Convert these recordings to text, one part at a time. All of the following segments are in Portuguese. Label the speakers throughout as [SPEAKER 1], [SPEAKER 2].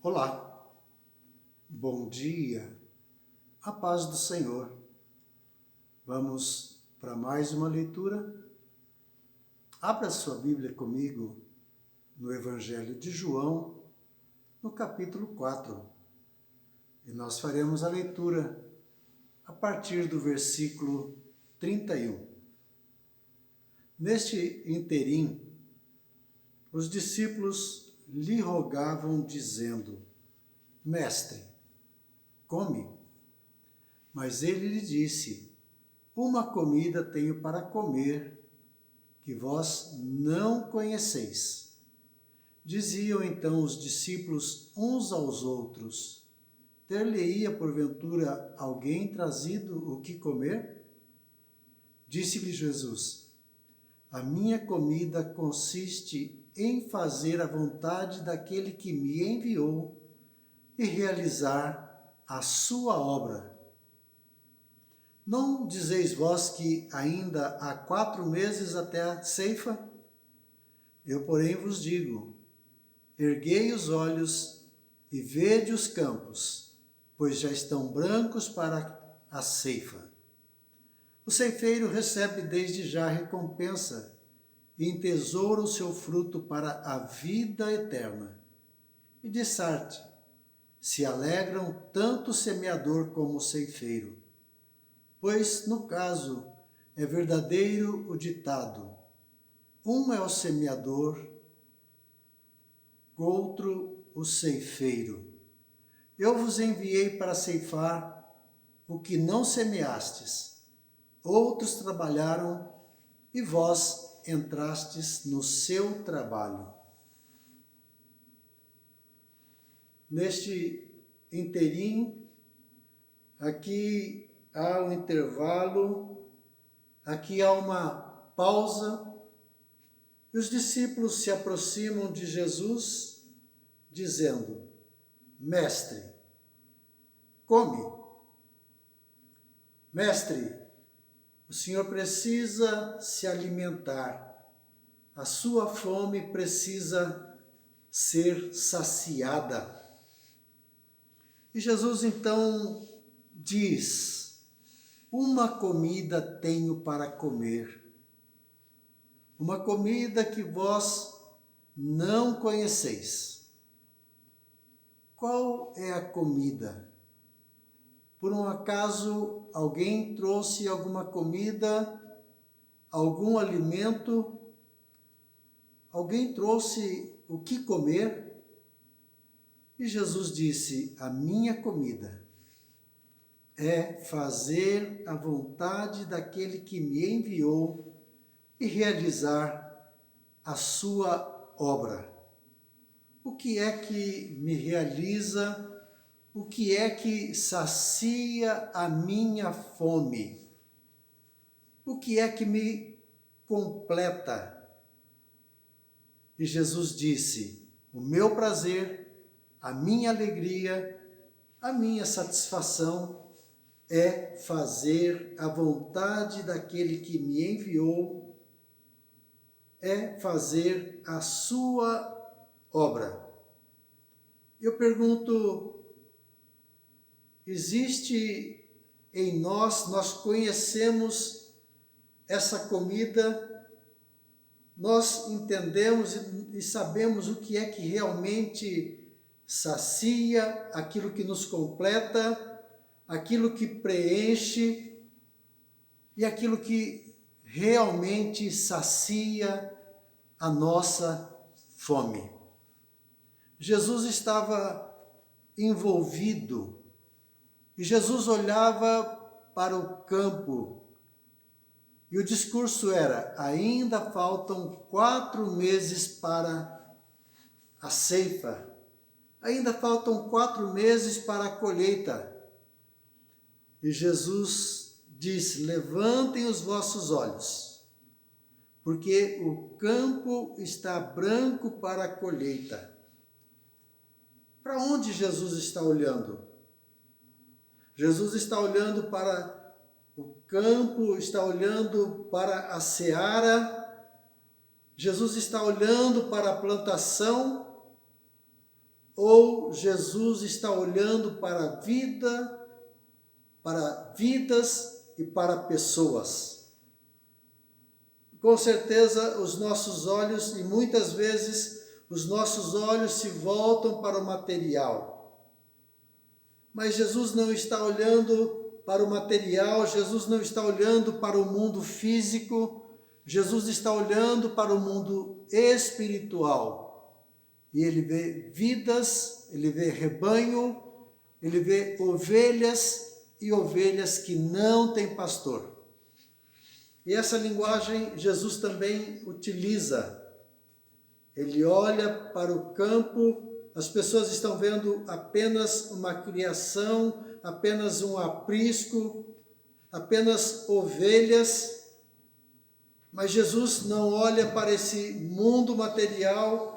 [SPEAKER 1] Olá, bom dia, a paz do Senhor. Vamos para mais uma leitura? Abra sua Bíblia comigo no Evangelho de João, no capítulo 4. E nós faremos a leitura a partir do versículo 31. Neste interim, os discípulos lhe rogavam, dizendo: Mestre, come. Mas ele lhe disse: Uma comida tenho para comer, que vós não conheceis. Diziam então os discípulos uns aos outros: Ter-lhe-ia porventura alguém trazido o que comer? Disse-lhe Jesus: A minha comida consiste em fazer a vontade daquele que me enviou e realizar a sua obra. Não dizeis vós que ainda há 4 meses até a ceifa? Eu, porém, vos digo: erguei os olhos e vede os campos, pois já estão brancos para a ceifa. O ceifeiro recebe desde já a recompensa e entesoura o seu fruto para a vida eterna. E de Sarte se alegram tanto o semeador como o ceifeiro. Pois, no caso, é verdadeiro o ditado: um é o semeador, outro o ceifeiro. Eu vos enviei para ceifar o que não semeastes. Outros trabalharam e vós entrastes no seu trabalho. Neste interim, aqui há um intervalo, aqui há uma pausa, e os discípulos se aproximam de Jesus, dizendo: Mestre, come. Mestre, o Senhor precisa se alimentar, a sua fome precisa ser saciada. E Jesus então diz: uma comida tenho para comer, uma comida que vós não conheceis. Qual é a comida? Por um acaso alguém trouxe alguma comida, algum alimento? Alguém trouxe o que comer? E Jesus disse: a minha comida é fazer a vontade daquele que me enviou e realizar a sua obra. O que é que me realiza? O que é que sacia a minha fome? O que é que me completa? E Jesus disse: o meu prazer, a minha alegria, a minha satisfação é fazer a vontade daquele que me enviou, é fazer a sua obra. Eu pergunto: existe em nós conhecemos essa comida, nós entendemos e sabemos o que é que realmente sacia, aquilo que nos completa, aquilo que preenche e aquilo que realmente sacia a nossa fome. Jesus estava envolvido e Jesus olhava para o campo e o discurso era: ainda faltam 4 meses para a ceifa, ainda faltam 4 meses para a colheita. E Jesus diz: levantem os vossos olhos, porque o campo está branco para a colheita. Para onde Jesus está olhando? Jesus está olhando para o campo, está olhando para a seara, Jesus está olhando para a plantação, ou Jesus está olhando para a vida, para vidas e para pessoas? Com certeza os nossos olhos, e muitas vezes os nossos olhos se voltam para o material. Mas Jesus não está olhando para o material, Jesus não está olhando para o mundo físico, Jesus está olhando para o mundo espiritual. E ele vê vidas, ele vê rebanho, ele vê ovelhas e ovelhas que não têm pastor. E essa linguagem Jesus também utiliza. Ele olha para o campo, as pessoas estão vendo apenas uma criação, apenas um aprisco, apenas ovelhas, mas Jesus não olha para esse mundo material.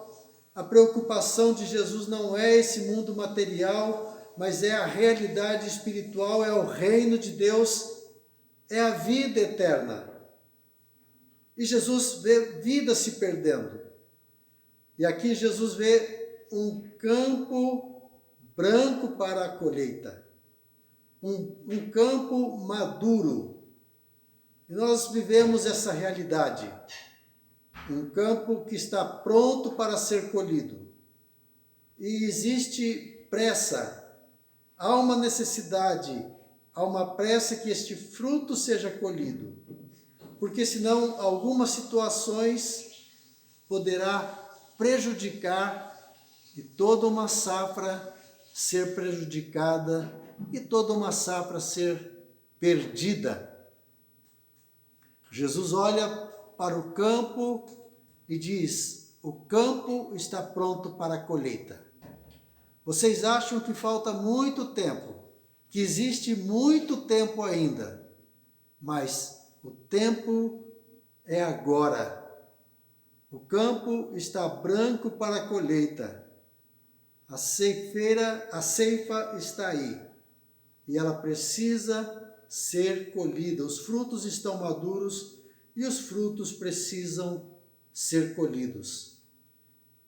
[SPEAKER 1] A preocupação de Jesus não é esse mundo material, mas é a realidade espiritual, é o reino de Deus, é a vida eterna. E Jesus vê vida se perdendo. E aqui Jesus vê um campo branco para a colheita, um campo maduro. E nós vivemos essa realidade, um campo que está pronto para ser colhido. E existe pressa, há uma necessidade, há uma pressa que este fruto seja colhido. Porque senão algumas situações poderá prejudicar e toda uma safra ser prejudicada e toda uma safra ser perdida. Jesus olha para o campo e diz: o campo está pronto para a colheita. Vocês acham que falta muito tempo, que existe muito tempo ainda, mas o tempo é agora. O campo está branco para a colheita. A ceifa está aí. E ela precisa ser colhida. Os frutos estão maduros e os frutos precisam ser colhidos.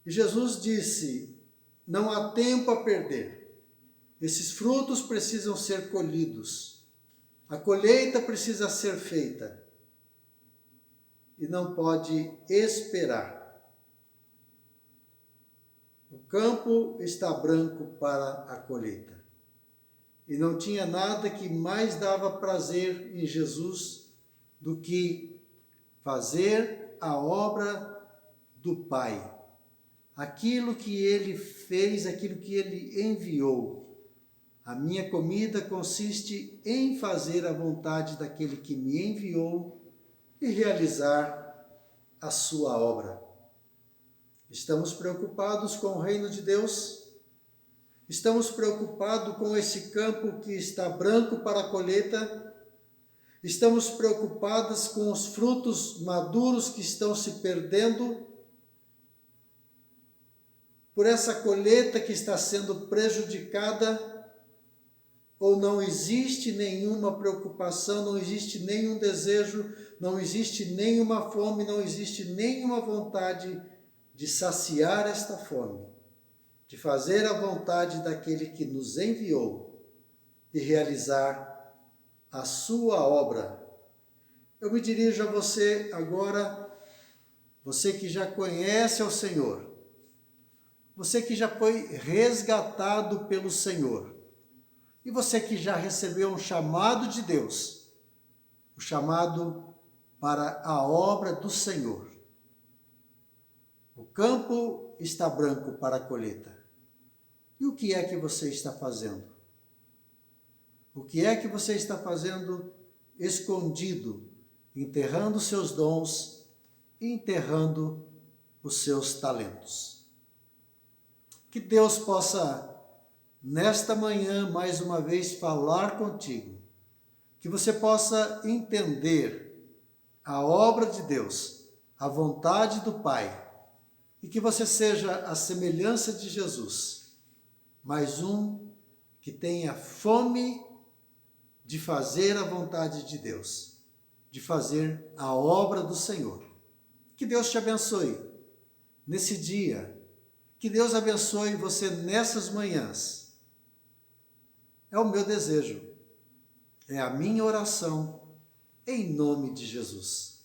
[SPEAKER 1] E Jesus disse: não há tempo a perder. Esses frutos precisam ser colhidos. A colheita precisa ser feita e não pode esperar. O campo está branco para a colheita. E não tinha nada que mais dava prazer em Jesus do que fazer a obra do Pai. Aquilo que ele fez, aquilo que ele enviou. A minha comida consiste em fazer a vontade daquele que me enviou e realizar a sua obra. Estamos preocupados com o reino de Deus? Estamos preocupados com esse campo que está branco para a colheita? Estamos preocupados com os frutos maduros que estão se perdendo? Por essa colheita que está sendo prejudicada? Ou não existe nenhuma preocupação, não existe nenhum desejo, não existe nenhuma fome, não existe nenhuma vontade de saciar esta fome, de fazer a vontade daquele que nos enviou e realizar a sua obra. Eu me dirijo a você agora, você que já conhece ao Senhor, você que já foi resgatado pelo Senhor, e você que já recebeu um chamado de Deus, o chamado para a obra do Senhor. O campo está branco para a colheita. E o que é que você está fazendo? O que é que você está fazendo escondido, enterrando seus dons e enterrando os seus talentos? Que Deus possa nesta manhã, mais uma vez, falar contigo, que você possa entender a obra de Deus, a vontade do Pai, e que você seja a semelhança de Jesus, mais um que tenha fome de fazer a vontade de Deus, de fazer a obra do Senhor. Que Deus te abençoe nesse dia, Que Deus abençoe você nessas manhãs. É o meu desejo, é a minha oração, em nome de Jesus.